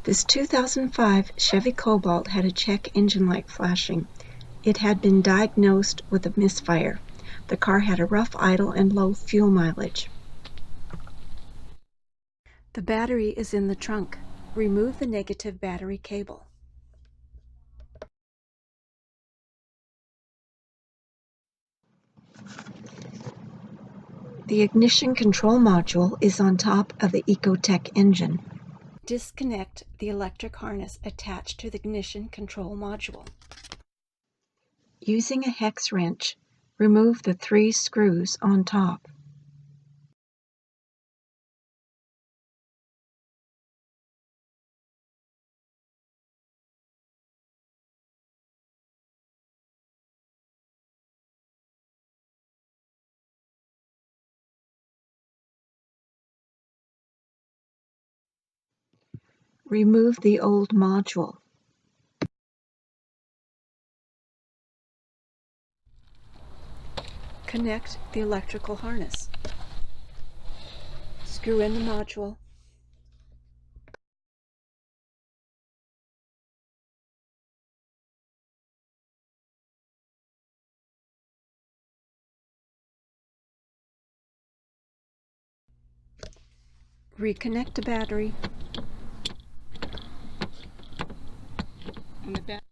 This 2005 Chevy Cobalt had a check engine light flashing. It had been diagnosed with a misfire. The car had a rough idle and low fuel mileage. The battery is in the trunk. Remove the negative battery cable. The ignition control module is on top of the Ecotec engine. Disconnect the electric harness attached to the ignition control module. Using a hex wrench, remove the 3 screws on top. Remove the old module. Connect the electrical harness. Screw in the module. Reconnect the battery. And the